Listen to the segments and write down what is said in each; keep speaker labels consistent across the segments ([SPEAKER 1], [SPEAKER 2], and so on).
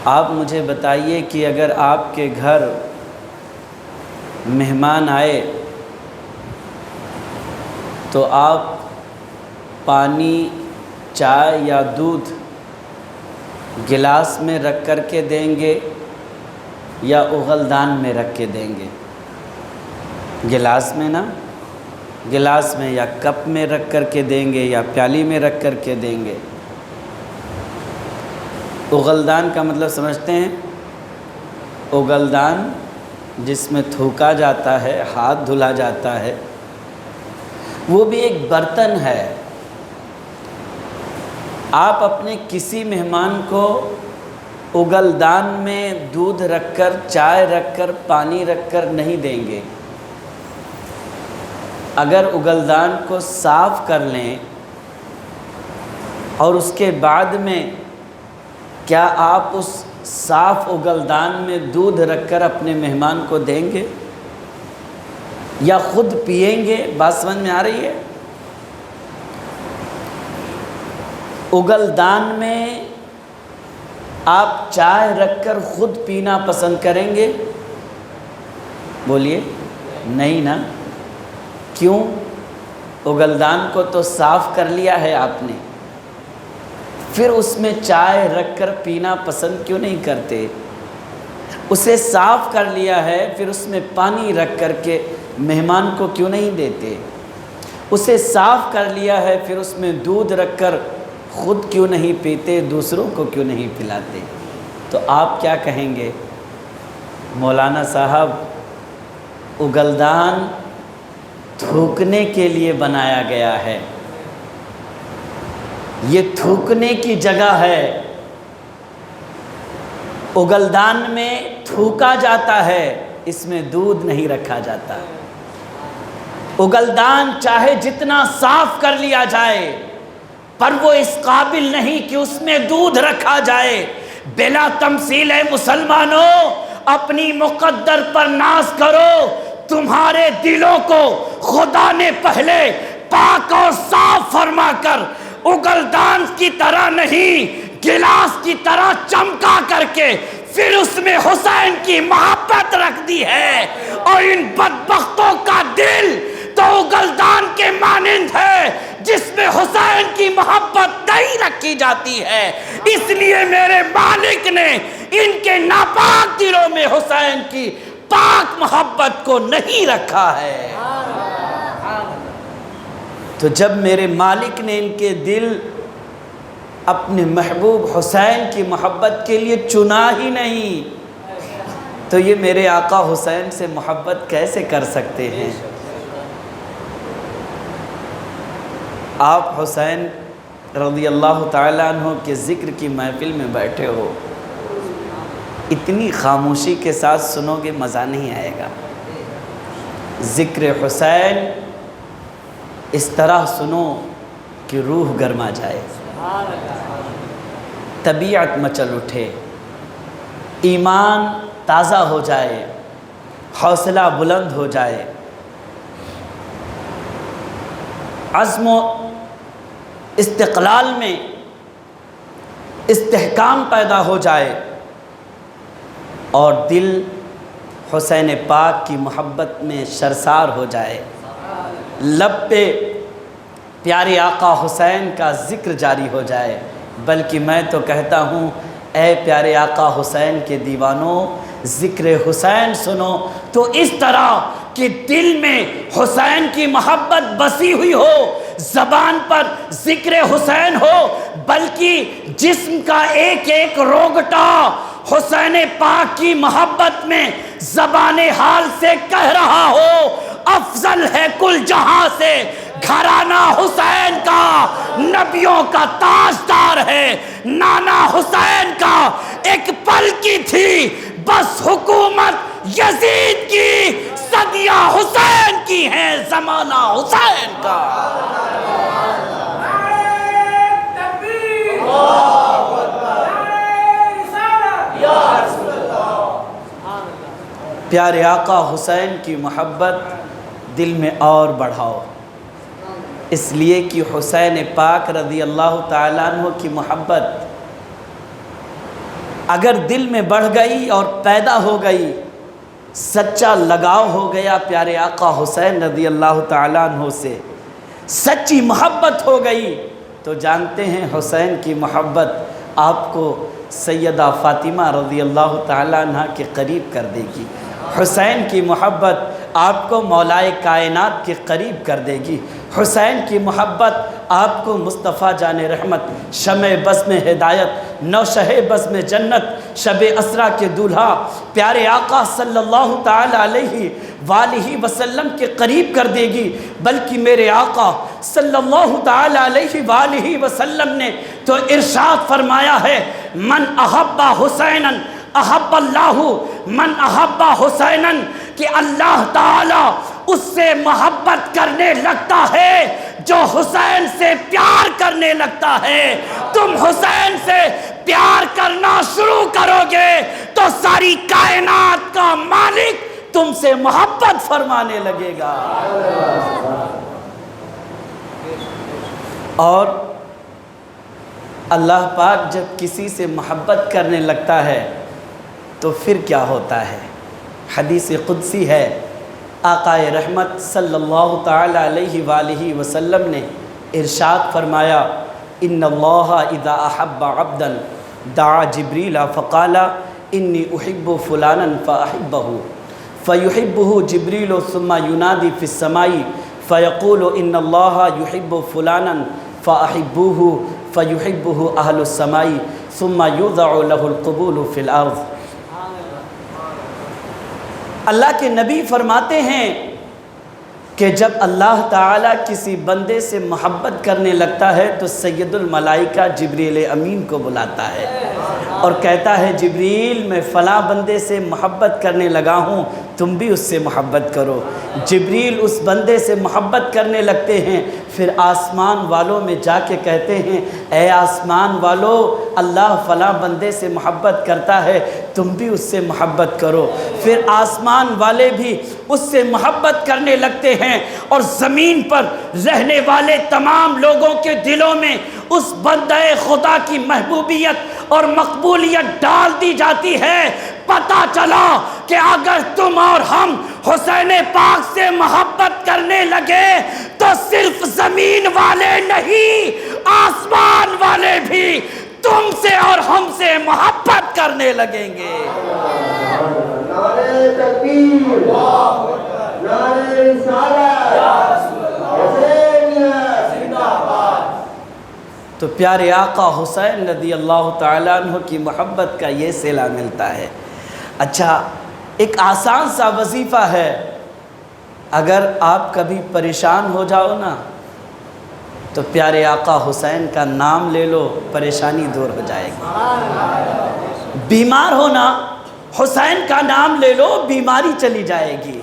[SPEAKER 1] آپ مجھے بتائیے کہ اگر آپ کے گھر مہمان آئے تو آپ پانی، چائے یا دودھ گلاس میں رکھ کر کے دیں گے یا اغلدان میں رکھ کے دیں گے؟ گلاس میں نا، گلاس میں یا کپ میں رکھ کر کے دیں گے یا پیالی میں رکھ کر کے دیں گے؟ اغلدان کا مطلب سمجھتے ہیں؟ اغلدان جس میں تھوکا جاتا ہے، ہاتھ دھلا جاتا ہے، وہ بھی ایک برتن ہے۔ آپ اپنے کسی مہمان کو اغلدان میں دودھ رکھ کر، چائے رکھ کر، پانی رکھ کر نہیں دیں گے۔ اگر اغلدان کو صاف کر لیں اور اس کے بعد میں کیا آپ اس صاف اغلدان میں دودھ رکھ کر اپنے مہمان کو دیں گے یا خود پئیں گے؟ بات سمجھ میں آ رہی ہے؟ اغلدان میں آپ چائے رکھ کر خود پینا پسند کریں گے؟ بولیے نہیں نا۔ کیوں؟ اغلدان کو تو صاف کر لیا ہے آپ نے، پھر اس میں چائے رکھ کر پینا پسند کیوں نہیں کرتے؟ اسے صاف کر لیا ہے، پھر اس میں پانی رکھ کر کے مہمان کو کیوں نہیں دیتے؟ اسے صاف کر لیا ہے، پھر اس میں دودھ رکھ کر خود کیوں نہیں پیتے، دوسروں کو کیوں نہیں پلاتے؟ تو آپ کیا کہیں گے؟ مولانا صاحب، اغلدان تھوکنے کے لیے بنایا گیا ہے، یہ تھوکنے کی جگہ ہے، اغلدان میں تھوکا جاتا ہے، اس میں دودھ نہیں رکھا جاتا۔ اغلدان چاہے جتنا صاف کر لیا جائے پر وہ اس قابل نہیں کہ اس میں دودھ رکھا جائے۔ بلا تمثیل ہے مسلمانوں، اپنی مقدر پر ناز کرو، تمہارے دلوں کو خدا نے پہلے پاک اور صاف فرما کر اغلدان کی طرح نہیں، گلاس کی طرح چمکا کر کے پھر اس میں حسین کی محبت رکھ دی ہے، اور ان بدبختوں کا دل تو اغلدان کے مانند ہے جس میں حسین کی محبت نہیں رکھی جاتی ہے۔ اس لیے میرے مالک نے ان کے ناپاک دلوں میں حسین کی پاک محبت کو نہیں رکھا ہے۔ تو جب میرے مالک نے ان کے دل اپنے محبوب حسین کی محبت کے لیے چنا ہی نہیں، تو یہ میرے آقا حسین سے محبت کیسے کر سکتے ہیں؟ آپ حسین رضی اللہ تعالیٰ عنہ کے ذکر کی محفل میں بیٹھے ہو، اتنی خاموشی کے ساتھ سنو گے مزہ نہیں آئے گا۔ ذکر حسین اس طرح سنو کہ روح گرما جائے، طبیعت مچل اٹھے، ایمان تازہ ہو جائے، حوصلہ بلند ہو جائے، عزم و استقلال میں استحکام پیدا ہو جائے، اور دل حسین پاک کی محبت میں سرشار ہو جائے، لب پہ پیارے آقا حسین کا ذکر جاری ہو جائے۔ بلکہ میں تو کہتا ہوں، اے پیارے آقا حسین کے دیوانوں، ذکر حسین سنو تو اس طرح کہ دل میں حسین کی محبت بسی ہوئی ہو، زبان پر ذکر حسین ہو، بلکہ جسم کا ایک ایک روگٹا حسین پاک کی محبت میں زبان حال سے کہہ رہا ہو، افضل ہے کل جہاں سے گھرانہ حسین کا، نبیوں کا تاجدار ہے نانا حسین کا، ایک پل کی تھی بس حکومت یزید کی، صدیاں حسین کی ہیں زمانہ حسین کا۔ پیارے آقا حسین کی محبت دل میں اور بڑھاؤ، اس لیے کہ حسین پاک رضی اللہ تعالیٰ عنہ کی محبت اگر دل میں بڑھ گئی اور پیدا ہو گئی، سچا لگاؤ ہو گیا پیارے آقا حسین رضی اللہ تعالیٰ عنہ سے، سچی محبت ہو گئی، تو جانتے ہیں حسین کی محبت آپ کو سیدہ فاطمہ رضی اللہ تعالیٰ عنہ کے قریب کر دے گی، حسین کی محبت آپ کو مولائے کائنات کے قریب کر دے گی، حسین کی محبت آپ کو مصطفیٰ جان رحمت، شمع بزم ہدایت، نوشہ بزم جنت، شب اسرا کے دولہا پیارے آقا صلی اللہ تعالی علیہ وآلہ وسلم کے قریب کر دے گی۔ بلکہ میرے آقا صلی اللہ تعالی علیہ وآلہ وسلم نے تو ارشاد فرمایا ہے، من احب حسینا احب اللہ، من احب حسینا، کہ اللہ تعالی اس سے محبت کرنے لگتا ہے جو حسین سے پیار کرنے لگتا ہے۔ تم حسین سے پیار کرنا شروع کرو گے تو ساری کائنات کا مالک تم سے محبت فرمانے لگے گا۔ اور اللہ پاک جب کسی سے محبت کرنے لگتا ہے تو پھر کیا ہوتا ہے؟ حدیث قدسی ہے، آقا رحمت صلی اللہ تعالی علیہ وآلہ وسلم نے ارشاد فرمایا، ان اللہ اذا احب عبدا دعا جبریل فقال انی احب فلانا فاحبہ فیحبہ جبریل ثم ینادی فی السماء فیقول ان اللہ یحب فلانا فاحبوہ فیحبہ اہل السماء ثم یوضع له القبول فی الارض۔ اللہ کے نبی فرماتے ہیں کہ جب اللہ تعالیٰ کسی بندے سے محبت کرنے لگتا ہے تو سید الملائکہ جبریل امین کو بلاتا ہے اور کہتا ہے، جبریل میں فلاں بندے سے محبت کرنے لگا ہوں، تم بھی اس سے محبت کرو۔ جبریل اس بندے سے محبت کرنے لگتے ہیں، پھر آسمان والوں میں جا کے کہتے ہیں، اے آسمان والو، اللہ فلاں بندے سے محبت کرتا ہے، تم بھی اس سے محبت کرو۔ پھر آسمان والے بھی اس سے محبت کرنے لگتے ہیں اور زمین پر رہنے والے تمام لوگوں کے دلوں میں اس بندہ خدا کی محبوبیت اور مقبولیت ڈال دی جاتی ہے۔ پتہ چلا کہ اگر تم اور ہم حسین پاک سے محبت کرنے لگے تو صرف زمین والے نہیں، آسمان والے بھی تم سے اور ہم سے محبت کرنے لگیں گے۔
[SPEAKER 2] نعرہ تکبیر، نعرہ رسالت، حسینیت زندہ باد۔
[SPEAKER 1] تو پیارے آقا حسین رضی اللہ تعالیٰ عنہ کی محبت کا یہ صلہ ملتا ہے۔ اچھا، ایک آسان سا وظیفہ ہے، اگر آپ کبھی پریشان ہو جاؤ نا تو پیارے آقا حسین کا نام لے لو، پریشانی دور ہو جائے گی۔ بیمار ہونا، حسین کا نام لے لو، بیماری چلی جائے گی۔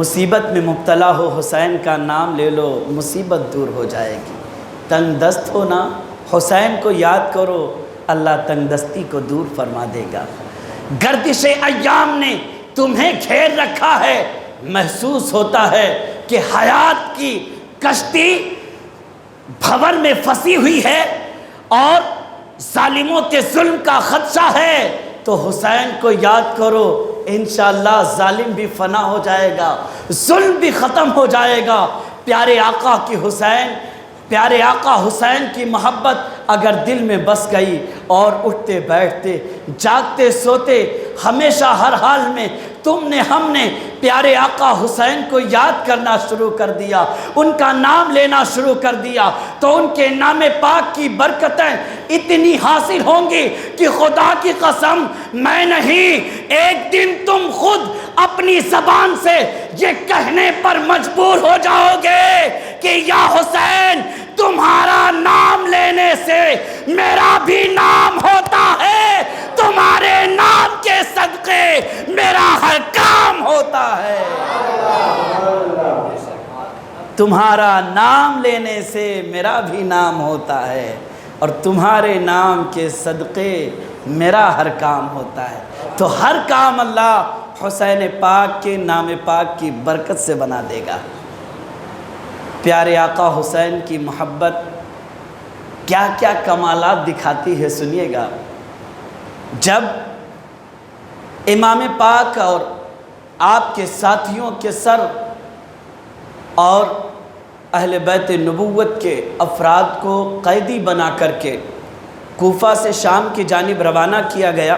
[SPEAKER 1] مصیبت میں مبتلا ہو، حسین کا نام لے لو، مصیبت دور ہو جائے گی۔ تنگ دست ہونا، حسین کو یاد کرو، اللہ تنگ دستی کو دور فرما دے گا۔ گردش ایام نے تمہیں گھیر رکھا ہے، محسوس ہوتا ہے کہ حیات کی کشتی بھور میں پھنسی ہوئی ہے اور ظالموں کے ظلم کا خدشہ ہے، تو حسین کو یاد کرو، انشاءاللہ ظالم بھی فنا ہو جائے گا، ظلم بھی ختم ہو جائے گا۔ پیارے آقا کی حسین، پیارے آقا حسین کی محبت اگر دل میں بس گئی اور اٹھتے بیٹھتے جاگتے سوتے ہمیشہ ہر حال میں تم نے ہم نے پیارے آقا حسین کو یاد کرنا شروع کر دیا، ان کا نام لینا شروع کر دیا، تو ان کے نام پاک کی برکتیں اتنی حاصل ہوں گی کہ خدا کی قسم میں نہیں، ایک دن تم خود اپنی زبان سے یہ کہنے پر مجبور ہو جاؤ گے کہ یا حسین، تمہارا نام لینے سے میرا بھی نام ہوتا ہے، تمہارے نام کے صدقے میرا ہر کام ہوتا ہے۔ تمہارا نام لینے سے میرا بھی نام ہوتا ہے اور تمہارے نام کے صدقے میرا ہر کام ہوتا ہے۔ تو ہر کام اللہ حسین پاک کے نام پاک کی برکت سے بنا دے گا۔ پیارے آقا حسین کی محبت کیا کیا کمالات دکھاتی ہے، سنیے گا۔ جب امام پاک اور آپ کے ساتھیوں کے سر اور اہل بیت نبوت کے افراد کو قیدی بنا کر کے کوفہ سے شام کی جانب روانہ کیا گیا،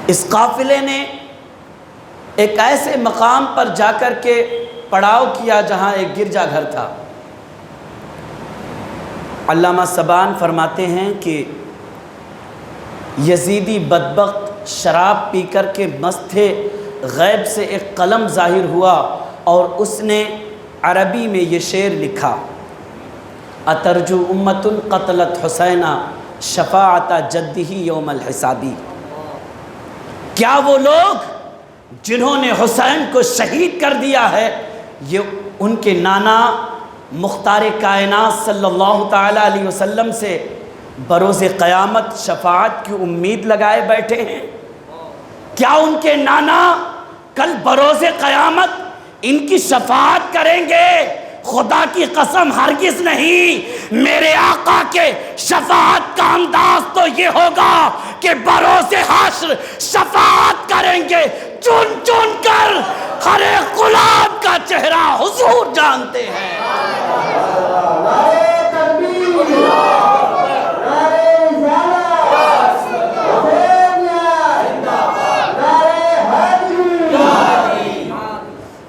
[SPEAKER 1] اس قافلے نے ایک ایسے مقام پر جا کر کے پڑاؤ کیا جہاں ایک گرجا گھر تھا۔ علامہ سبان فرماتے ہیں کہ یزیدی بدبخت شراب پی کر کے مست تھے، غیب سے ایک قلم ظاہر ہوا اور اس نے عربی میں یہ شعر لکھا: اترجو امت قتلت حسینہ شفاعت جدہ یوم الحسابی۔ کیا وہ لوگ جنہوں نے حسین کو شہید کر دیا ہے، یہ ان کے نانا مختار کائنات صلی اللہ تعالیٰ علیہ وسلم سے بروز قیامت شفاعت کی امید لگائے بیٹھے ہیں؟ کیا ان کے نانا کل بروز قیامت ان کی شفاعت کریں گے؟ خدا کی قسم ہرگز نہیں۔ میرے آقا کے شفاعت کا انداز تو یہ ہوگا کہ بروز حشر شفاعت کریں گے چن چن کر، ہر ایک غلام کا چہرہ حضور جانتے ہیں۔
[SPEAKER 2] نعرہ تکبیر، نعرہ رسالت، حسینیت، نعرہ حیدری۔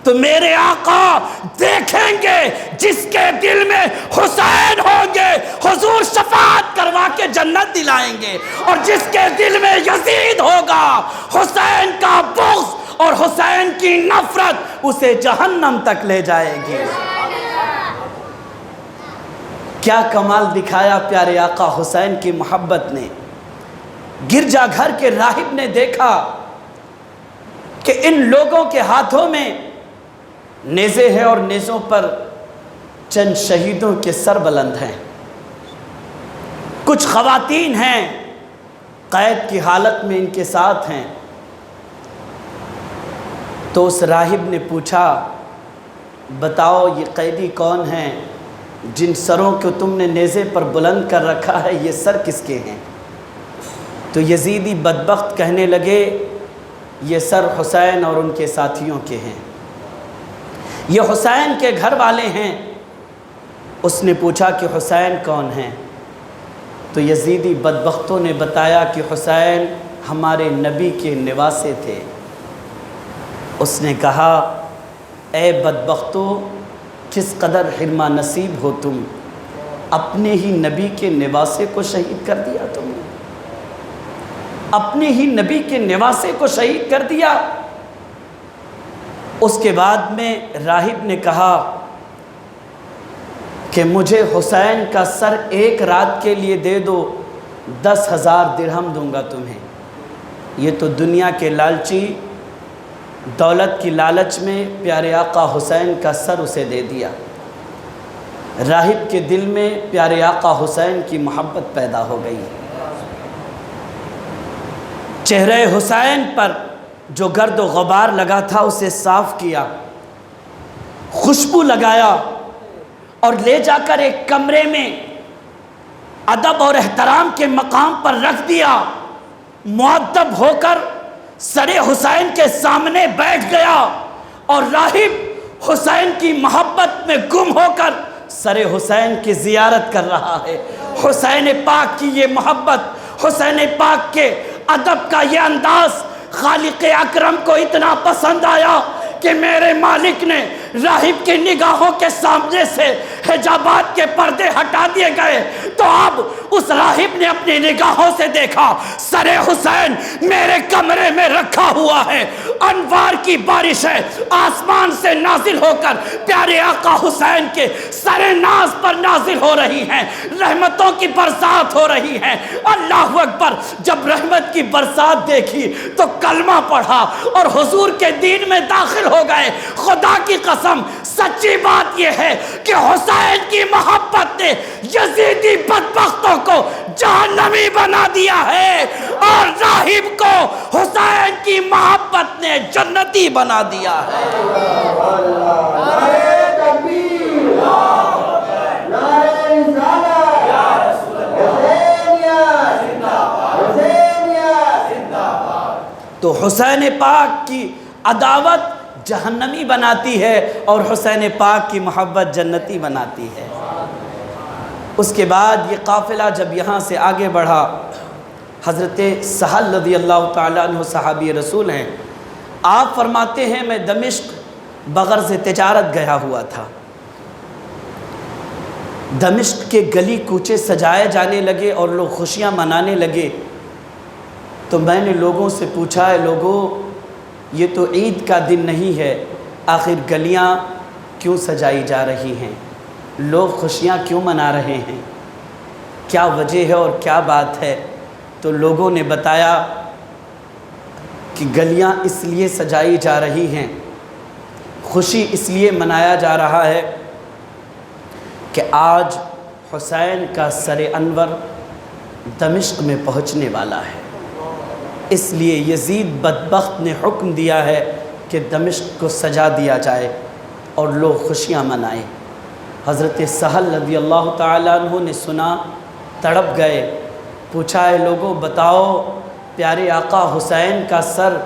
[SPEAKER 1] تو میرے آقا دیکھیں گے جس کے دل میں حسین ہوں گے حضور شفاعت کروا کے جنت دلائیں گے، اور جس کے دل میں یزید ہوگا حسین کا بغض اور حسین کی نفرت اسے جہنم تک لے جائے گی۔ کیا کمال دکھایا پیارے آقا حسین کی محبت نے۔ گرجا گھر کے راہب نے دیکھا کہ ان لوگوں کے ہاتھوں میں نیزے ہیں اور نیزوں پر چند شہیدوں کے سر بلند ہیں، کچھ خواتین ہیں قید کی حالت میں ان کے ساتھ ہیں۔ تو اس راہب نے پوچھا، بتاؤ یہ قیدی کون ہیں جن سروں کو تم نے نیزے پر بلند کر رکھا ہے، یہ سر کس کے ہیں؟ تو یزیدی بدبخت کہنے لگے، یہ سر حسین اور ان کے ساتھیوں کے ہیں، یہ حسین کے گھر والے ہیں۔ اس نے پوچھا کہ حسین کون ہیں؟ تو یزیدی بدبختوں نے بتایا کہ حسین ہمارے نبی کے نواسے تھے۔ اس نے کہا، اے بدبختو، کس قدر حرمہ نصیب ہو تم، اپنے ہی نبی کے نواسے کو شہید کر دیا تم نے، اپنے ہی نبی کے نواسے کو شہید کر دیا۔ اس کے بعد میں راہب نے کہا کہ مجھے حسین کا سر ایک رات کے لیے دے دو، 10,000 درہم دوں گا تمہیں۔ یہ تو دنیا کے لالچی دولت کی لالچ میں پیارے آقا حسین کا سر اسے دے دیا۔ راہب کے دل میں پیارے آقا حسین کی محبت پیدا ہو گئی۔ چہرے حسین پر جو گرد و غبار لگا تھا اسے صاف کیا، خوشبو لگایا اور لے جا کر ایک کمرے میں ادب اور احترام کے مقام پر رکھ دیا۔ مؤدب ہو کر سر حسین کے سامنے بیٹھ گیا اور راہب حسین کی محبت میں گم ہو کر سر حسین کی زیارت کر رہا ہے۔ حسین پاک کی یہ محبت، حسین پاک کے ادب کا یہ انداز خالق اکرم کو اتنا پسند آیا کہ میرے مالک نے راہب کی نگاہوں کے سامنے سے حجابات کے پردے ہٹا دیے گئے، تو اب اس راہب نے اپنی نگاہوں سے دیکھا سر حسین میرے کمرے میں رکھا ہوا ہے، انوار کی بارشیں آسمان سے نازل ہو کر پیارے آقا حسین کے سر ناز پر نازل ہو رہی ہیں، رحمتوں کی برسات ہو رہی ہیں۔ اللہ اکبر! جب رحمت کی برسات دیکھی تو کلمہ پڑھا اور حضور کے دین میں داخل ہو گئے۔ خدا کی قسم سچی بات یہ ہے کہ حسین کی محبت نے یزیدی بدبختوں کو جہنمی بنا دیا ہے، اور راہب کو حسین کی محبت نے جنتی بنا دیا ہے۔
[SPEAKER 2] نعرہ تکبیر، نعرہ رسالت، حسینیت،
[SPEAKER 1] تو حسین پاک کی عداوت جہنمی بناتی ہے اور حسین پاک کی محبت جنتی بناتی ہے۔ اس کے بعد یہ قافلہ جب یہاں سے آگے بڑھا، حضرت سہل رضی اللہ تعالیٰ عنہ صحابی رسول ہیں، آپ فرماتے ہیں میں دمشق بغرض تجارت گیا ہوا تھا۔ دمشق کے گلی کوچے سجائے جانے لگے اور لوگ خوشیاں منانے لگے، تو میں نے لوگوں سے پوچھا ہے لوگوں یہ تو عید کا دن نہیں ہے، آخر گلیاں کیوں سجائی جا رہی ہیں، لوگ خوشیاں کیوں منا رہے ہیں، کیا وجہ ہے اور کیا بات ہے؟ تو لوگوں نے بتایا کہ گلیاں اس لیے سجائی جا رہی ہیں، خوشی اس لیے منایا جا رہا ہے کہ آج حسین کا سر انور دمشق میں پہنچنے والا ہے، اس لیے یزید بدبخت نے حکم دیا ہے کہ دمشق کو سجا دیا جائے اور لوگ خوشیاں منائیں۔ حضرت سہل رضی اللہ تعالیٰ عنہ نے سنا، تڑپ گئے، پوچھا ہے لوگوں بتاؤ پیارے آقا حسین کا سر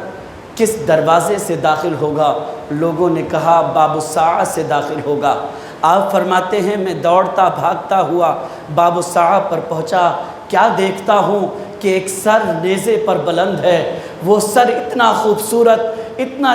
[SPEAKER 1] کس دروازے سے داخل ہوگا؟ لوگوں نے کہا باب الساعہ سے داخل ہوگا۔ آپ فرماتے ہیں میں دوڑتا بھاگتا ہوا باب الساعہ پر پہنچا، کیا دیکھتا ہوں کہ ایک سر نیزے پر بلند ہے، وہ سر اتنا خوبصورت، اتنا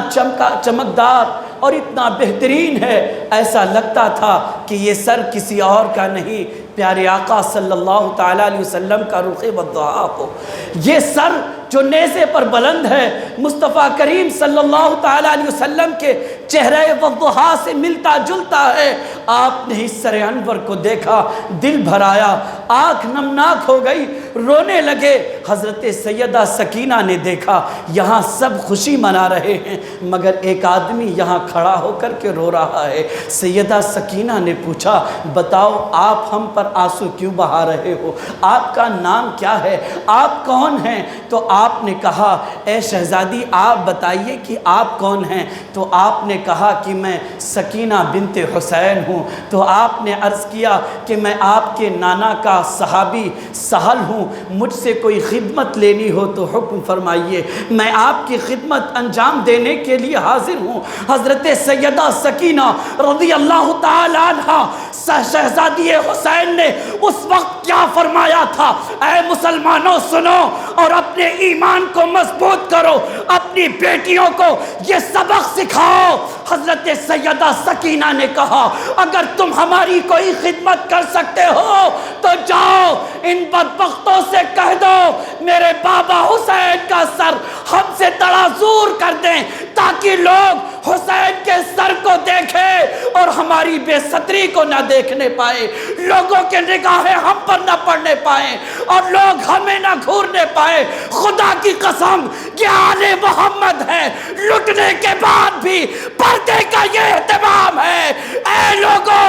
[SPEAKER 1] چمکدار اور اتنا بہترین ہے، ایسا لگتا تھا کہ یہ سر کسی اور کا نہیں، پیارے آقا صلی اللہ تعالیٰ علیہ وسلم کا رخ والضحا ہو۔ یہ سر جو نیزے پر بلند ہے مصطفیٰ کریم صلی اللہ تعالیٰ علیہ وسلم کے چہرے والضحا سے ملتا جلتا ہے۔ آپ نے اس سر انور کو دیکھا، دل بھر آیا، آنکھ نمناک ہو گئی، رونے لگے۔ حضرت سیدہ سکینہ نے دیکھا یہاں سب خوشی منا رہے ہیں مگر ایک آدمی یہاں کھڑا ہو کر کے رو رہا ہے۔ سیدہ سکینہ نے پوچھا بتاؤ آپ ہم پر آنسو کیوں بہا رہے ہو، آپ کا نام کیا ہے، آپ کون ہیں؟ تو آپ نے کہا اے شہزادی آپ بتائیے کہ آپ کون ہیں؟ تو آپ نے کہا کہ میں سکینہ بنت حسین ہوں۔ تو آپ نے عرض کیا کہ میں آپ کے نانا کا صحابی سہل ہوں، مجھ سے کوئی خدمت لینی ہو تو حکم فرمائیے، میں آپ کی خدمت انجام دینے کے لیے حاضر ہوں۔ حضرت سیدہ سکینہ رضی اللہ تعالیٰ عنہ شہزادی حسین نے اس وقت کیا فرمایا تھا؟ اے مسلمانوں سنو اور اپنے ایمان کو مضبوط کرو، اپنی بیٹیوں کو یہ سبق سکھاؤ۔ حضرت سیدہ سکینہ نے کہا اگر تم ہماری کوئی خدمت کر سکتے ہو تو جاؤ ان بدبختوں سے کہہ دو میرے بابا حسین کا سر ہم سے تڑازور کر دیں تاکہ لوگ حسین کے سر کو دیکھیں اور ہماری بے ستری کو نہ دیکھنے پائے، لوگوں کے نگاہیں ہم پر نہ پڑنے پائیں اور لوگ ہمیں نہ گھورنے پائے۔ خدا کی قسم یہ آل محمد ہے، لٹنے کے بعد بھی پردے کا یہ اہتمام ہے۔ اے لوگوں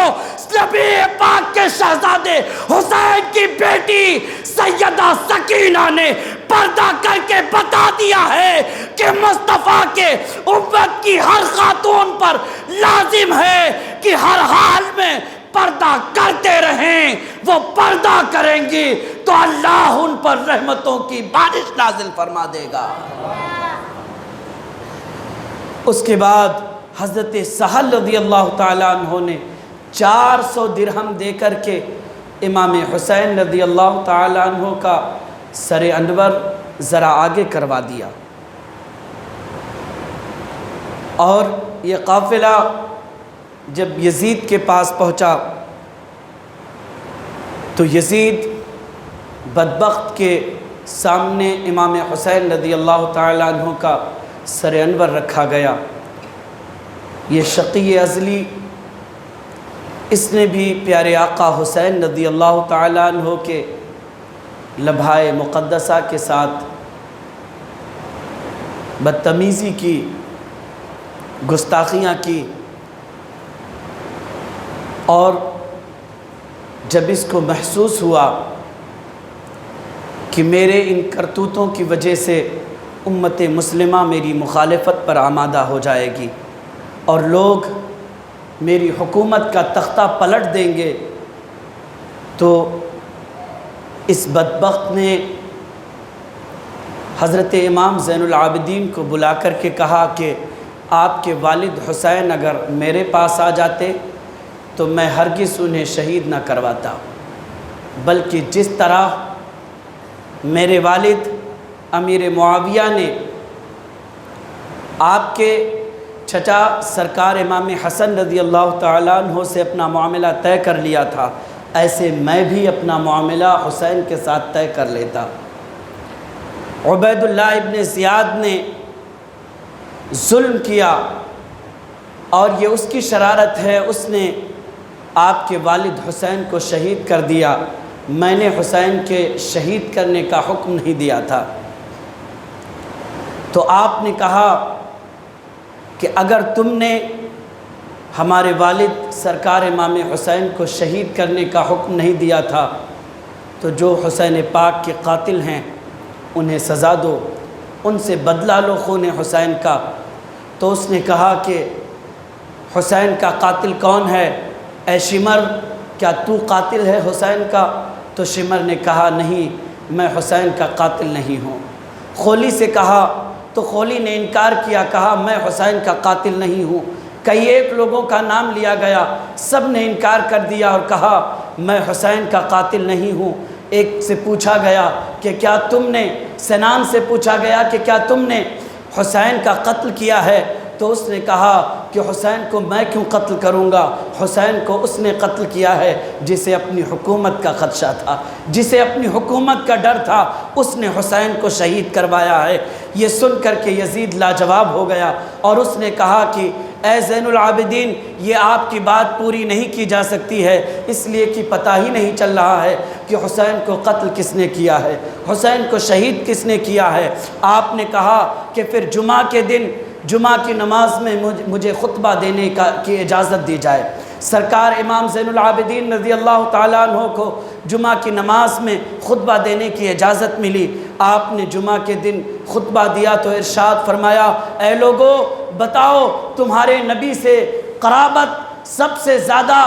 [SPEAKER 1] نبی پاک کے شہزادے حسین کی بیٹی سیدہ سکینہ نے پردہ کر کے بتا دیا ہے کہ مصطفیٰ کے امت کی ہر خاتون پر لازم ہے کہ ہر حال میں پردہ کرتے رہیں، وہ پردہ کریں گی تو اللہ ان پر رحمتوں کی بارش نازل فرما دے گا۔ اس کے بعد حضرت سہل رضی اللہ تعالیٰ عنہ نے 400 درہم دے کر کے امام حسین رضی اللہ تعالیٰ عنہ کا سر انور ذرا آگے کروا دیا، اور یہ قافلہ جب یزید کے پاس پہنچا تو یزید بدبخت کے سامنے امام حسین رضی اللہ تعالیٰ عنہ کا سر انور رکھا گیا۔ یہ شقی ازلی اس نے بھی پیارے آقا حسین رضی اللہ تعالیٰ عنہ کے لبھائے مقدسہ کے ساتھ بدتمیزی کی، گستاخیاں کی، اور جب اس کو محسوس ہوا کہ میرے ان کرتوتوں کی وجہ سے امت مسلمہ میری مخالفت پر آمادہ ہو جائے گی اور لوگ میری حکومت کا تختہ پلٹ دیں گے، تو اس بدبخت نے حضرت امام زین العابدین کو بلا کر کے کہا کہ آپ کے والد حسین اگر میرے پاس آ جاتے تو میں ہرگز انہیں شہید نہ کرواتا، بلکہ جس طرح میرے والد امیر معاویہ نے آپ کے چچا سرکار امام حسن رضی اللہ تعالیٰ عنہ سے اپنا معاملہ طے کر لیا تھا، ایسے میں بھی اپنا معاملہ حسین کے ساتھ طے کر لیتا۔ عبید اللہ ابن زیاد نے ظلم کیا اور یہ اس کی شرارت ہے، اس نے آپ کے والد حسین کو شہید کر دیا، میں نے حسین کے شہید کرنے کا حکم نہیں دیا تھا۔ تو آپ نے کہا کہ اگر تم نے ہمارے والد سرکار امام حسین کو شہید کرنے کا حکم نہیں دیا تھا تو جو حسین پاک کے قاتل ہیں انہیں سزا دو، ان سے بدلہ لو خون حسین کا۔ تو اس نے کہا کہ حسین کا قاتل کون ہے؟ اے شمر، کیا تو قاتل ہے حسین کا؟ تو شمر نے کہا نہیں، میں حسین کا قاتل نہیں ہوں۔ خولی سے کہا تو خولی نے انکار کیا، کہا میں حسین کا قاتل نہیں ہوں۔ کئی ایک لوگوں کا نام لیا گیا، سب نے انکار کر دیا اور کہا میں حسین کا قاتل نہیں ہوں۔ ایک سے پوچھا گیا کہ کیا تم نے، سنان سے پوچھا گیا کہ کیا تم نے حسین کا قتل کیا ہے؟ تو اس نے کہا کہ حسین کو میں کیوں قتل کروں گا، حسین کو اس نے قتل کیا ہے جسے اپنی حکومت کا خدشہ تھا، جسے اپنی حکومت کا ڈر تھا، اس نے حسین کو شہید کروایا ہے۔ یہ سن کر کے یزید لاجواب ہو گیا اور اس نے کہا کہ اے زین العابدین، یہ آپ کی بات پوری نہیں کی جا سکتی ہے، اس لیے کہ پتہ ہی نہیں چل رہا ہے کہ حسین کو قتل کس نے کیا ہے، حسین کو شہید کس نے کیا ہے۔ آپ نے کہا کہ پھر جمعہ کے دن جمعہ کی نماز میں مجھے خطبہ دینے کی اجازت دی جائے۔ سرکار امام زین العابدین رضی اللہ تعالیٰ عنہ کو جمعہ کی نماز میں خطبہ دینے کی اجازت ملی۔ آپ نے جمعہ کے دن خطبہ دیا تو ارشاد فرمایا، اے لوگو بتاؤ تمہارے نبی سے قرابت سب سے زیادہ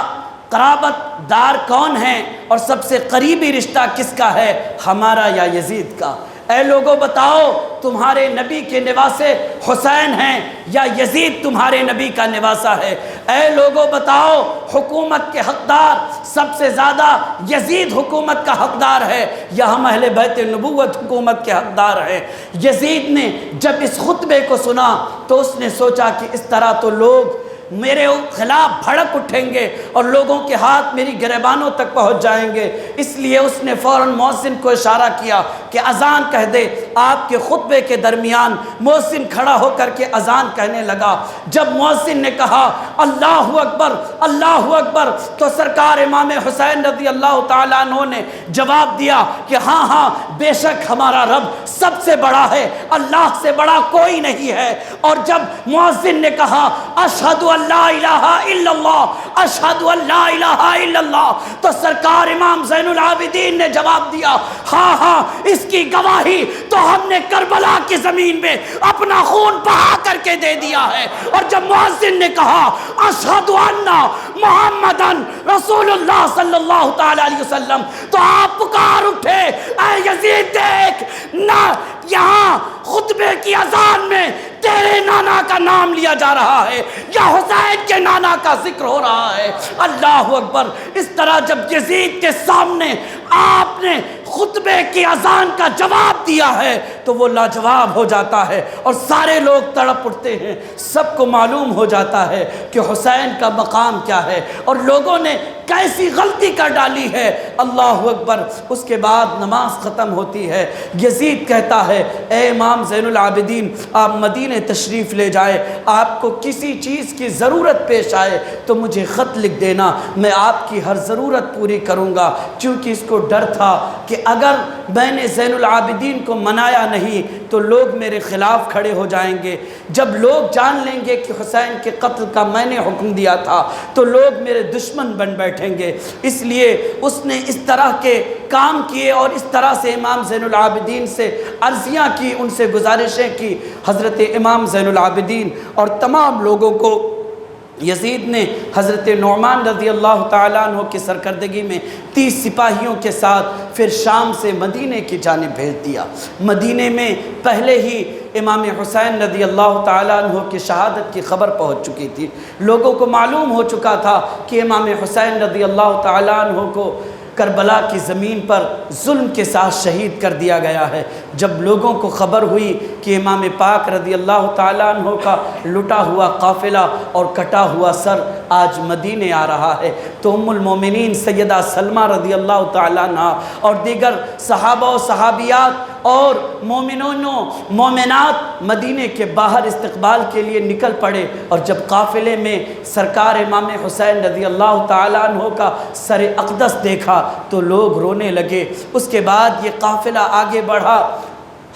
[SPEAKER 1] قرابت دار کون ہیں اور سب سے قریبی رشتہ کس کا ہے، ہمارا یا یزید کا؟ اے لوگوں بتاؤ تمہارے نبی کے نواسے حسین ہیں یا یزید تمہارے نبی کا نواسہ ہے؟ اے لوگوں بتاؤ حکومت کے حقدار سب سے زیادہ یزید حکومت کا حقدار ہے یا ہم اہل بیت نبوت حکومت کے حقدار ہیں؟ یزید نے جب اس خطبے کو سنا تو اس نے سوچا کہ اس طرح تو لوگ میرے خلاف بھڑک اٹھیں گے اور لوگوں کے ہاتھ میری گریبانوں تک پہنچ جائیں گے، اس لیے اس نے فوراً مؤذن کو اشارہ کیا کہ اذان کہہ دے۔ آپ کے خطبے کے درمیان مؤذن کھڑا ہو کر کے اذان کہنے لگا۔ جب مؤذن نے کہا اللہ اکبر اللہ اکبر تو سرکار امام حسین رضی اللہ تعالیٰ عنہ نے جواب دیا کہ ہاں ہاں بے شک ہمارا رب سب سے بڑا ہے، اللہ سے بڑا کوئی نہیں ہے۔ اور جب مؤذن نے کہا اشہد لا الہ الا اللہ اشہد ان لا الہ الا اللہ تو سرکار امام زین العابدین نے جواب دیا ہاں ہاں اس کی گواہی تو ہم نے کربلا کی زمین میں اپنا خون بہا کر کے دے دیا ہے۔ اور جب مؤذن نے کہا اشہد ان محمدن رسول اللہ صلی اللہ تعالی علیہ وسلم تو آپ پکار اٹھے، اے یزید دیکھ نہ یہاں خطبے کی اذان میں تیرے نانا کا نام لیا جا رہا ہے یا حسین کے نانا کا ذکر ہو رہا ہے۔ اللہ اکبر۔ اس طرح جب یزید کے سامنے آپ نے خطبے کی اذان کا جواب دیا ہے تو وہ لاجواب ہو جاتا ہے اور سارے لوگ تڑپ اٹھتے ہیں، سب کو معلوم ہو جاتا ہے کہ حسین کا مقام کیا ہے اور لوگوں نے کیسی غلطی کر ڈالی ہے۔ اللہ اکبر۔ اس کے بعد نماز ختم ہوتی ہے، یزید کہتا ہے اے امام زین العابدین آپ مدینہ تشریف لے جائے، آپ کو کسی چیز کی ضرورت پیش آئے تو مجھے خط لکھ دینا، میں آپ کی ہر ضرورت پوری کروں گا۔ چونکہ اس کو ڈر تھا کہ اگر میں نے زین العابدین کو منایا نہیں تو لوگ میرے خلاف کھڑے ہو جائیں گے، جب لوگ جان لیں گے کہ حسین کے قتل کا میں نے حکم دیا تھا تو لوگ میرے دشمن بن بیٹھیں گے، اس لیے اس نے اس طرح کے کام کیے اور اس طرح سے امام زین العابدین سے عرضیاں کی، ان سے گزارشیں کی۔ حضرت امام زین العابدین اور تمام لوگوں کو یزید نے حضرت نعمان رضی اللہ تعالیٰ عنہ کی سرکردگی میں 30 سپاہیوں کے ساتھ پھر شام سے مدینے کی جانب بھیج دیا۔ مدینے میں پہلے ہی امام حسین رضی اللہ تعالیٰ عنہ کی شہادت کی خبر پہنچ چکی تھی، لوگوں کو معلوم ہو چکا تھا کہ امام حسین رضی اللہ تعالیٰ عنہ کو کربلا کی زمین پر ظلم کے ساتھ شہید کر دیا گیا ہے۔ جب لوگوں کو خبر ہوئی کہ امام پاک رضی اللہ تعالیٰ عنہ کا لٹا ہوا قافلہ اور کٹا ہوا سر آج مدینے آ رہا ہے، تو ام المومنین سیدہ سلمہ رضی اللہ تعالیٰ عنہ اور دیگر صحابہ و صحابیات اور مومنون و مومنات مدینے کے باہر استقبال کے لیے نکل پڑے، اور جب قافلے میں سرکار امام حسین رضی اللہ تعالیٰ عنہ کا سر اقدس دیکھا تو لوگ رونے لگے۔ اس کے بعد یہ قافلہ آگے بڑھا،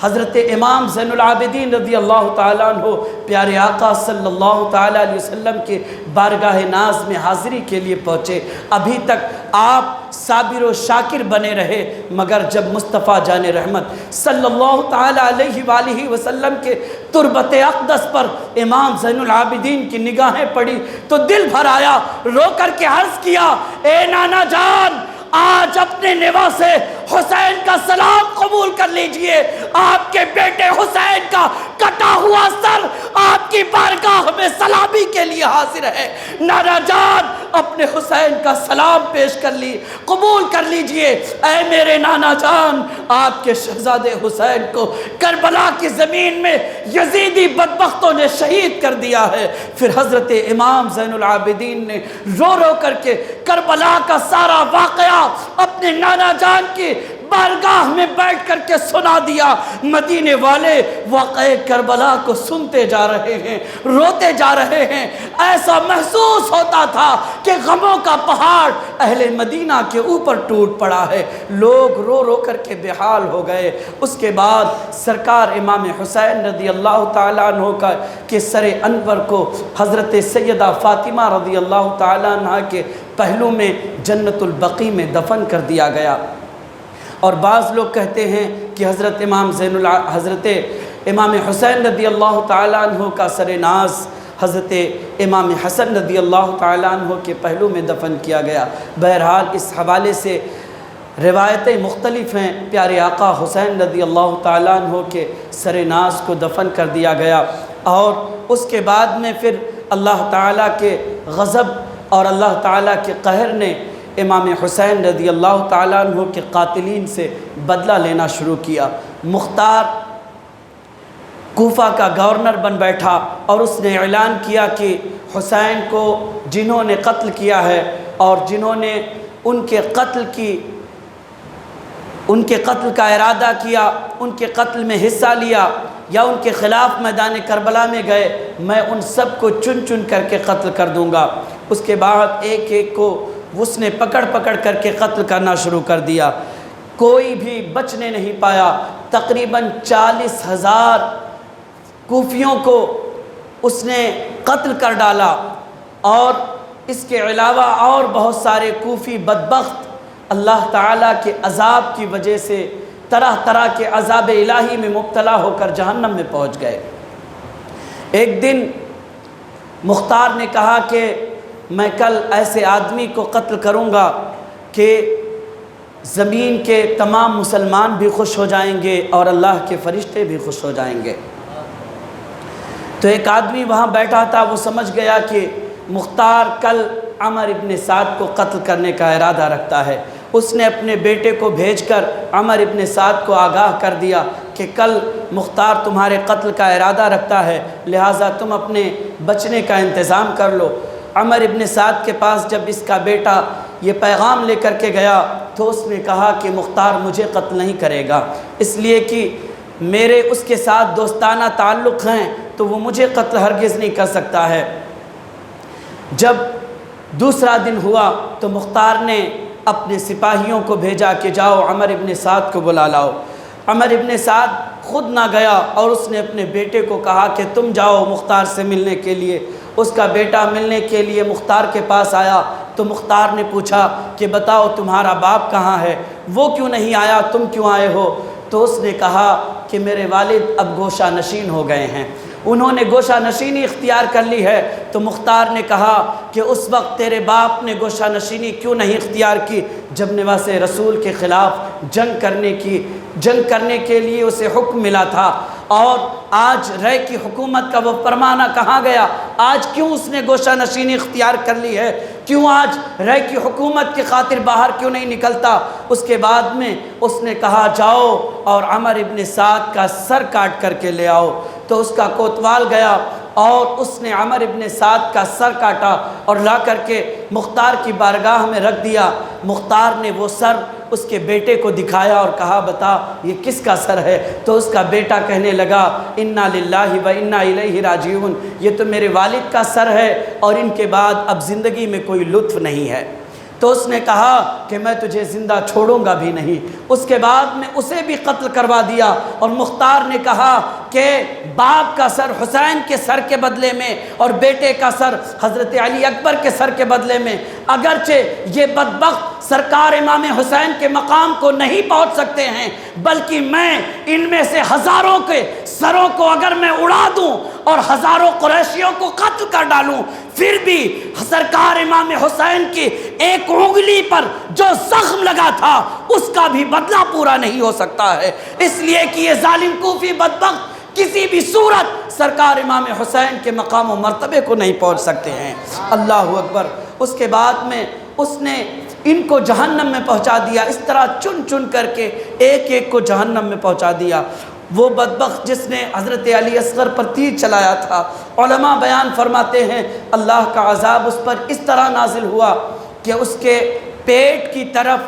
[SPEAKER 1] حضرت امام زین العابدین رضی اللہ تعالیٰ عنہ پیارے آقا صلی اللہ تعالیٰ علیہ وسلم کے بارگاہ ناز میں حاضری کے لیے پہنچے۔ ابھی تک آپ صابر و شاکر بنے رہے، مگر جب مصطفیٰ جان رحمت صلی اللہ تعالیٰ علیہ وآلہ وسلم کے تربت اقدس پر امام زین العابدین کی نگاہیں پڑی تو دل بھر آیا، رو کر کے عرض کیا، اے نانا جان، آج اپنے نواسے حسین کا سلام قبول کر لیجئے۔ آپ کے بیٹے حسین کا کٹا ہوا سر آپ کی بارگاہ میں سلامی کے لیے حاضر ہے۔ نانا جان، اپنے حسین کا سلام پیش کر لی، قبول کر لیجئے۔ اے میرے نانا جان، آپ کے شہزادے حسین کو کربلا کی زمین میں یزیدی بدبختوں نے شہید کر دیا ہے۔ پھر حضرت امام زین العابدین نے رو رو کر کے کربلا کا سارا واقعہ اپنے نانا جان کی بارگاہ میں بیٹھ کر کے سنا دیا۔ مدینے والے واقعہ کربلا کو سنتے جا رہے ہیں، روتے جا رہے ہیں۔ ایسا محسوس ہوتا تھا کہ غموں کا پہاڑ اہل مدینہ کے اوپر ٹوٹ پڑا ہے، لوگ رو رو کر کے بے حال ہو گئے۔ اس کے بعد سرکار امام حسین رضی اللہ تعالیٰ عنہ کا کے سر انور کو حضرت سیدہ فاطمہ رضی اللہ تعالیٰ عنہ کے پہلو میں جنت البقیع میں دفن کر دیا گیا۔ اور بعض لوگ کہتے ہیں کہ حضرت امام حسین رضی اللہ تعالیٰ عنہ کا سر ناز حضرت امام حسن رضی اللہ تعالیٰ عنہ کے پہلو میں دفن کیا گیا۔ بہرحال اس حوالے سے روایتیں مختلف ہیں۔ پیارے آقا حسین رضی اللہ تعالیٰ عنہ کے سر ناز کو دفن کر دیا گیا، اور اس کے بعد میں پھر اللہ تعالیٰ کے غضب اور اللہ تعالیٰ کے قہر نے امام حسین رضی اللہ تعالیٰ عنہ کے قاتلین سے بدلہ لینا شروع کیا۔ مختار کوفہ کا گورنر بن بیٹھا اور اس نے اعلان کیا کہ حسین کو جنہوں نے قتل کیا ہے اور جنہوں نے ان کے قتل کا ارادہ کیا، ان کے قتل میں حصہ لیا یا ان کے خلاف میدان کربلا میں گئے، میں ان سب کو چن چن کر کے قتل کر دوں گا۔ اس کے بعد ایک ایک کو اس نے پکڑ پکڑ کر کے قتل کرنا شروع کر دیا، کوئی بھی بچنے نہیں پایا۔ تقریباً 40,000 کوفیوں کو اس نے قتل کر ڈالا، اور اس کے علاوہ اور بہت سارے کوفی بدبخت اللہ تعالیٰ کے عذاب کی وجہ سے طرح طرح کے عذاب الہی میں مبتلا ہو کر جہنم میں پہنچ گئے۔ ایک دن مختار نے کہا کہ میں کل ایسے آدمی کو قتل کروں گا کہ زمین کے تمام مسلمان بھی خوش ہو جائیں گے اور اللہ کے فرشتے بھی خوش ہو جائیں گے۔ تو ایک آدمی وہاں بیٹھا تھا، وہ سمجھ گیا کہ مختار کل عمر ابن سعد کو قتل کرنے کا ارادہ رکھتا ہے۔ اس نے اپنے بیٹے کو بھیج کر عمر ابن سعد کو آگاہ کر دیا کہ کل مختار تمہارے قتل کا ارادہ رکھتا ہے، لہٰذا تم اپنے بچنے کا انتظام کر لو۔ عمر ابن سعد کے پاس جب اس کا بیٹا یہ پیغام لے کر کے گیا تو اس نے کہا کہ مختار مجھے قتل نہیں کرے گا، اس لیے کہ میرے اس کے ساتھ دوستانہ تعلق ہیں، تو وہ مجھے قتل ہرگز نہیں کر سکتا ہے۔ جب دوسرا دن ہوا تو مختار نے اپنے سپاہیوں کو بھیجا کہ جاؤ عمر ابن سعد کو بلا لاؤ۔ عمر ابن سعد خود نہ گیا اور اس نے اپنے بیٹے کو کہا کہ تم جاؤ مختار سے ملنے کے لیے۔ اس کا بیٹا ملنے کے لیے مختار کے پاس آیا تو مختار نے پوچھا کہ بتاؤ تمہارا باپ کہاں ہے، وہ کیوں نہیں آیا، تم کیوں آئے ہو؟ تو اس نے کہا کہ میرے والد اب گوشہ نشین ہو گئے ہیں، انہوں نے گوشہ نشینی اختیار کر لی ہے، تو مختار نے کہا کہ اس وقت تیرے باپ نے گوشہ نشینی کیوں نہیں اختیار کی جب نواس رسول کے خلاف جنگ کرنے کے لیے اسے حکم ملا تھا، اور آج رے کی حکومت کا وہ فرمانہ کہاں گیا؟ آج کیوں اس نے گوشہ نشینی اختیار کر لی ہے؟ کیوں آج رے کی حکومت کی خاطر باہر کیوں نہیں نکلتا؟ اس کے بعد میں اس نے کہا جاؤ اور عمر ابن سعد کا سر کاٹ کر کے لے آؤ۔ تو اس کا کوتوال گیا اور اس نے عمر ابن سعد کا سر کاٹا اور لا کر کے مختار کی بارگاہ میں رکھ دیا۔ مختار نے وہ سر اس کے بیٹے کو دکھایا اور کہا بتا یہ کس کا سر ہے؟ تو اس کا بیٹا کہنے لگا انا للہ و انا الیہ راجعون، یہ تو میرے والد کا سر ہے اور ان کے بعد اب زندگی میں کوئی لطف نہیں ہے۔ تو اس نے کہا کہ میں تجھے زندہ چھوڑوں گا بھی نہیں۔ اس کے بعد میں اسے بھی قتل کروا دیا، اور مختار نے کہا کہ باپ کا سر حسین کے سر کے بدلے میں اور بیٹے کا سر حضرت علی اکبر کے سر کے بدلے میں، اگرچہ یہ بدبخت سرکار امام حسین کے مقام کو نہیں پہنچ سکتے ہیں، بلکہ میں ان میں سے ہزاروں کے سروں کو اگر میں اڑا دوں اور ہزاروں قریشیوں کو قتل کر ڈالوں، پھر بھی سرکار امام حسین کی ایک انگلی پر جو زخم لگا تھا اس کا بھی بدلہ پورا نہیں ہو سکتا ہے، اس لیے کہ یہ ظالم کوفی بدبخت کسی بھی صورت سرکار امام حسین کے مقام و مرتبے کو نہیں پہنچ سکتے ہیں۔ اللہ اکبر۔ اس کے بعد میں اس نے ان کو جہنم میں پہنچا دیا، اس طرح چن چن کر کے ایک ایک کو جہنم میں پہنچا دیا۔ وہ بدبخت جس نے حضرت علی اصغر پر تیر چلایا تھا، علماء بیان فرماتے ہیں اللہ کا عذاب اس پر اس طرح نازل ہوا کہ اس کے پیٹ کی طرف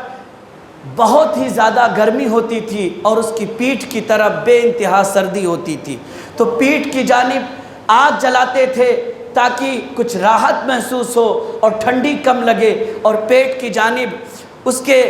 [SPEAKER 1] بہت ہی زیادہ گرمی ہوتی تھی اور اس کی پیٹھ کی طرف بے انتہا سردی ہوتی تھی، تو پیٹھ کی جانب آگ جلاتے تھے تاکہ کچھ راحت محسوس ہو اور ٹھنڈی کم لگے، اور پیٹ کی جانب اس کے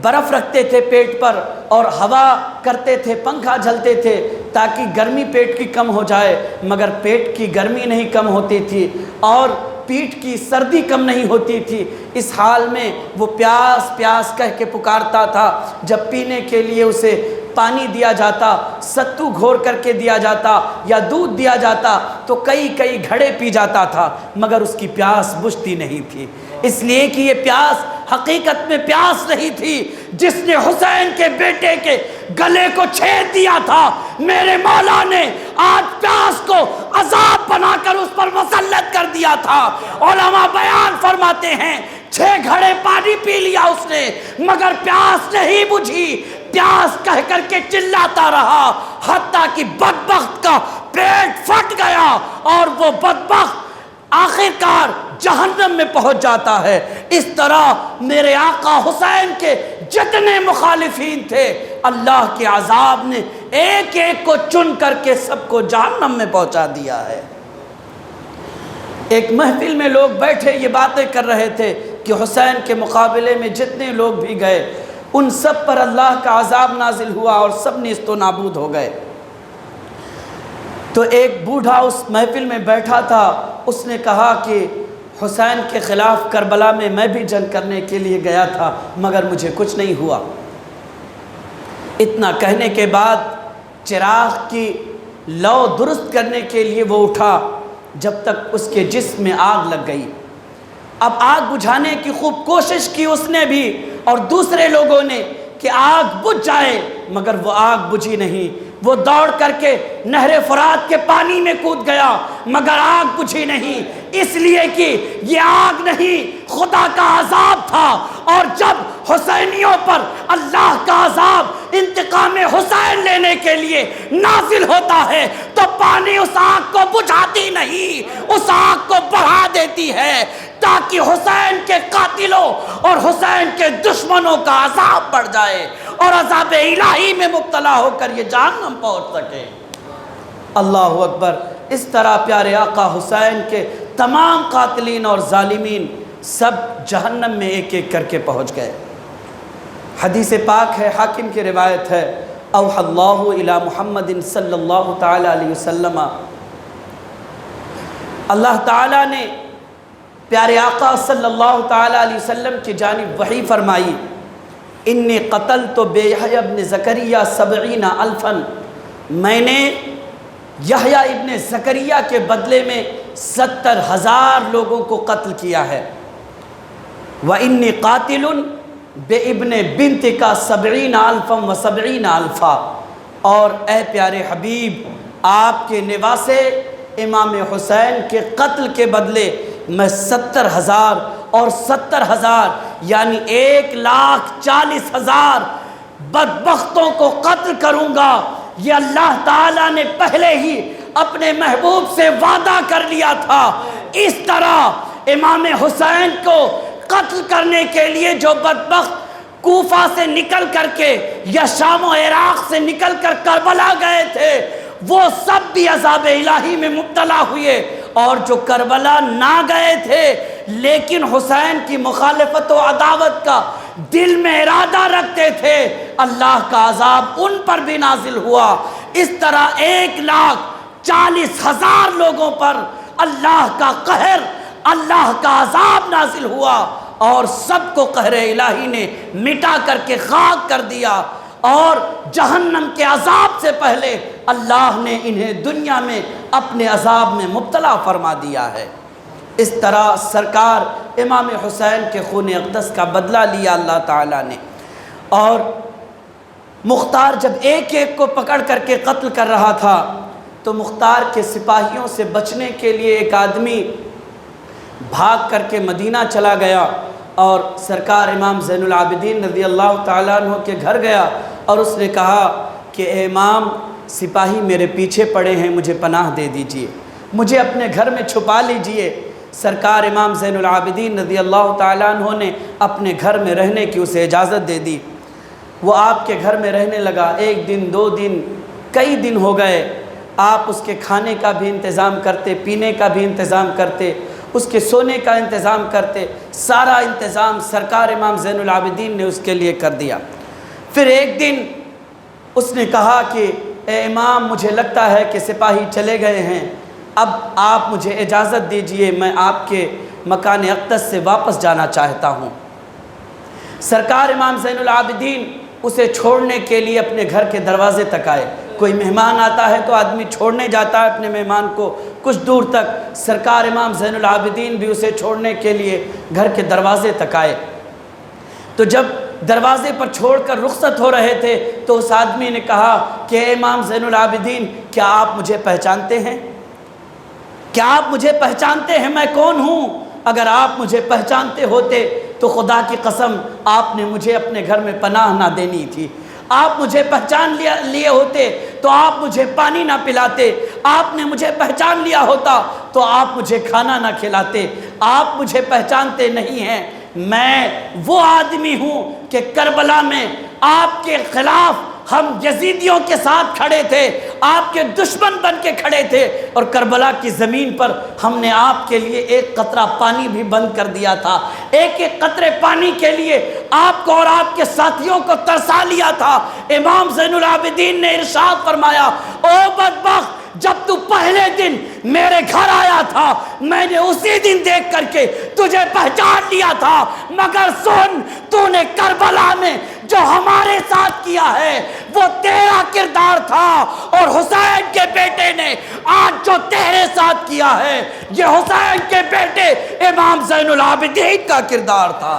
[SPEAKER 1] برف رکھتے تھے پیٹ پر اور ہوا کرتے تھے، پنکھا جھلتے تھے تاکہ گرمی پیٹ کی کم ہو جائے، مگر پیٹ کی گرمی نہیں کم ہوتی تھی اور پیٹھ کی سردی کم نہیں ہوتی تھی۔ اس حال میں وہ پیاس پیاس کہہ کے پکارتا تھا، جب پینے کے لیے اسے پانی دیا جاتا، ستو گھور کر کے دیا جاتا یا دودھ دیا جاتا تو کئی کئی گھڑے پی جاتا تھا، مگر اس کی پیاس بجھتی نہیں تھی، اس لیے کہ یہ پیاس حقیقت میں پیاس نہیں تھی جس نے حسین کے بیٹے کے گلے کو چھید دیا تھا۔ میرے مولا نے آج پیاس کو عذاب بنا کر اس پر مسلط کر دیا تھا۔ علماء بیان فرماتے ہیں 6 گھڑے پانی پی لیا اس نے، مگر پیاس نہیں بجھی، پیاس کہہ کر کے چلاتا رہا حتیٰ کہ بدبخت کا پیٹ پھٹ گیا اور وہ بدبخت آخرکار جہنم میں پہنچ جاتا ہے۔ اس طرح میرے آقا حسین کے جتنے مخالفین تھے اللہ کے عذاب نے ایک ایک کو چن کر کے سب کو جہنم میں پہنچا دیا ہے۔ ایک محفل میں لوگ بیٹھے یہ باتیں کر رہے تھے کہ حسین کے مقابلے میں جتنے لوگ بھی گئے ان سب پر اللہ کا عذاب نازل ہوا اور سب نیست و نابود ہو گئے۔ تو ایک بوڑھا اس محفل میں بیٹھا تھا، اس نے کہا کہ حسین کے خلاف کربلا میں بھی جنگ کرنے کے لیے گیا تھا مگر مجھے کچھ نہیں ہوا۔ اتنا کہنے کے بعد چراغ کی لو درست کرنے کے لیے وہ اٹھا، جب تک اس کے جسم میں آگ لگ گئی۔ اب آگ بجھانے کی خوب کوشش کی اس نے بھی اور دوسرے لوگوں نے کہ آگ بجھ جائے، مگر وہ آگ بجھی نہیں۔ وہ دوڑ کر کے نہر فرات کے پانی میں کود گیا مگر آگ بجھی نہیں، اس لیے کہ یہ آگ نہیں خدا کا عذاب تھا، اور جب حسینیوں پر اللہ کا عذاب انتقام حسین لینے کے لیے نازل ہوتا ہے تو پانی اس آگ کو بجھاتی نہیں، اس آگ کو بڑھا دیتی ہے تاکہ حسین کے قاتلوں اور حسین کے دشمنوں کا عذاب بڑھ جائے اور عذاب الہی میں مبتلا ہو کر یہ جہنم پہنچ سکے۔ اللہ اکبر۔ اس طرح پیارے آقا حسین کے تمام قاتلین اور ظالمین سب جہنم میں ایک ایک کر کے پہنچ گئے۔ حدیث پاک ہے، حاکم کی روایت ہے، اوحى اللہ الی محمد صلی اللہ تعالی علیہ وسلم، اللہ تعالیٰ نے پیارے آقا صلی اللہ تعالی علیہ وسلم کی جانب وحی فرمائی، انی قتلت بیحییٰ ابن زکریہ 70,000، میں نے یحییٰ ابن زکریہ کے بدلے میں 70,000 لوگوں کو قتل کیا ہے۔ وَإِنِّي قَاتِلٌ بِإِبْنِ بِنْتِكَ 70,000 و70 الفا، اور اے پیارے حبیب آپ کے نواسے امام حسین کے قتل کے بدلے میں 70,000 اور 70,000 یعنی 1,40,000 بدبختوں کو قتل کروں گا۔ یہ اللہ تعالیٰ نے پہلے ہی اپنے محبوب سے وعدہ کر لیا تھا۔ اس طرح امام حسین کو قتل کرنے کے لیے جو بدبخت کوفہ سے نکل کر کے یا شام و عراق سے نکل کر کربلا گئے تھے، وہ سب بھی عذاب الہی میں مبتلا ہوئے، اور جو کربلا نہ گئے تھے لیکن حسین کی مخالفت و عداوت کا دل میں ارادہ رکھتے تھے، اللہ کا عذاب ان پر بھی نازل ہوا۔ اس طرح 1,40,000 لوگوں پر اللہ کا قہر، اللہ کا عذاب نازل ہوا، اور سب کو قہر الہی نے مٹا کر کے خاک کر دیا، اور جہنم کے عذاب سے پہلے اللہ نے انہیں دنیا میں اپنے عذاب میں مبتلا فرما دیا ہے۔ اس طرح سرکار امام حسین کے خون اقدس کا بدلہ لیا اللہ تعالیٰ نے، اور مختار جب ایک ایک کو پکڑ کر کے قتل کر رہا تھا تو مختار کے سپاہیوں سے بچنے کے لیے ایک آدمی بھاگ کر کے مدینہ چلا گیا، اور سرکار امام زین العابدین رضی اللہ تعالیٰ عنہ کے گھر گیا، اور اس نے کہا کہ اے امام، سپاہی میرے پیچھے پڑے ہیں، مجھے پناہ دے دیجئے، مجھے اپنے گھر میں چھپا لیجئے۔ سرکار امام زین العابدین رضی اللہ تعالیٰ عنہ نے اپنے گھر میں رہنے کی اسے اجازت دے دی۔ وہ آپ کے گھر میں رہنے لگا، 1 دن 2 دن کئی دن ہو گئے، آپ اس کے کھانے کا بھی انتظام کرتے، پینے کا بھی انتظام کرتے، اس کے سونے کا انتظام کرتے، سارا انتظام سرکار امام زین العابدین نے اس کے لیے کر دیا۔ پھر ایک دن اس نے کہا کہ اے امام، مجھے لگتا ہے کہ سپاہی چلے گئے ہیں، اب آپ مجھے اجازت دیجئے، میں آپ کے مکان اقدس سے واپس جانا چاہتا ہوں۔ سرکار امام زین العابدین اسے چھوڑنے کے لیے اپنے گھر کے دروازے تک آئے۔ کوئی مہمان آتا ہے تو آدمی چھوڑنے جاتا ہے اپنے مہمان کو کچھ دور تک، سرکار امام زین العابدین بھی اسے چھوڑنے کے لیے گھر کے دروازے تک آئے۔ تو جب دروازے پر چھوڑ کر رخصت ہو رہے تھے تو اس آدمی نے کہا کہ اے امام زین العابدین، کیا آپ مجھے پہچانتے ہیں؟ کیا آپ مجھے پہچانتے ہیں میں کون ہوں؟ اگر آپ مجھے پہچانتے ہوتے تو خدا کی قسم آپ نے مجھے اپنے گھر میں پناہ نہ دینی تھی۔ آپ مجھے پہچان لیے ہوتے تو آپ مجھے پانی نہ پلاتے، آپ نے مجھے پہچان لیا ہوتا تو آپ مجھے کھانا نہ کھلاتے۔ آپ مجھے پہچانتے نہیں ہیں، میں وہ آدمی ہوں کہ کربلا میں آپ کے خلاف ہم یزیدیوں کے ساتھ کھڑے تھے، آپ کے دشمن بن کے کھڑے تھے، اور کربلا کی زمین پر ہم نے آپ کے لیے ایک قطرہ پانی بھی بند کر دیا تھا۔ ایک ایک قطرے پانی کے لیے آپ کو اور آپ کے ساتھیوں کو ترسا لیا تھا۔ امام زین العابدین نے ارشاد فرمایا، او بدبخت، جب تو پہلے دن میرے گھر آیا تھا میں نے اسی دن دیکھ کر کے تجھے پہچان لیا تھا، مگر سن، تو نے کربلا میں جو ہمارے ساتھ کیا ہے وہ تیرا کردار تھا، اور حسین کے بیٹے نے آج جو تیرے ساتھ کیا ہے یہ حسین کے بیٹے امام زین العابدین کا کردار تھا۔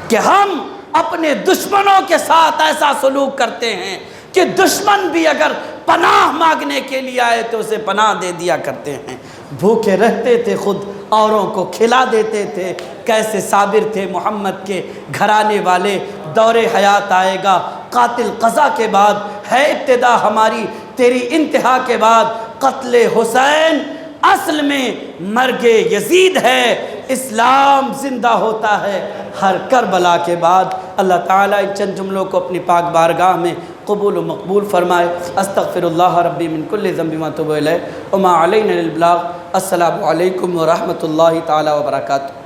[SPEAKER 1] کہ ہم اپنے دشمنوں کے ساتھ ایسا سلوک کرتے ہیں کہ دشمن بھی اگر پناہ مانگنے کے لیے آئے تو اسے پناہ دے دیا کرتے ہیں۔ بھوکے رہتے تھے، خود اوروں کو کھلا دیتے تھے۔ کیسے صابر تھے محمد کے گھرانے والے۔ دور حیات آئے گا، قاتل قضا کے بعد ہے ابتدا ہماری، تیری انتہا کے بعد قتل حسین اصل میں مرگ یزید ہے۔ اسلام زندہ ہوتا ہے ہر کربلا کے بعد۔ اللہ تعالیٰ ان چند جملوں کو اپنی پاک بارگاہ میں قبول و مقبول فرمائے۔ استغفر اللہ ربی من کل ذنب و اتوب الیہ وما علینا الا البلاغ۔ السلام علیکم ورحمۃ اللہ تعالیٰ وبرکاتہ۔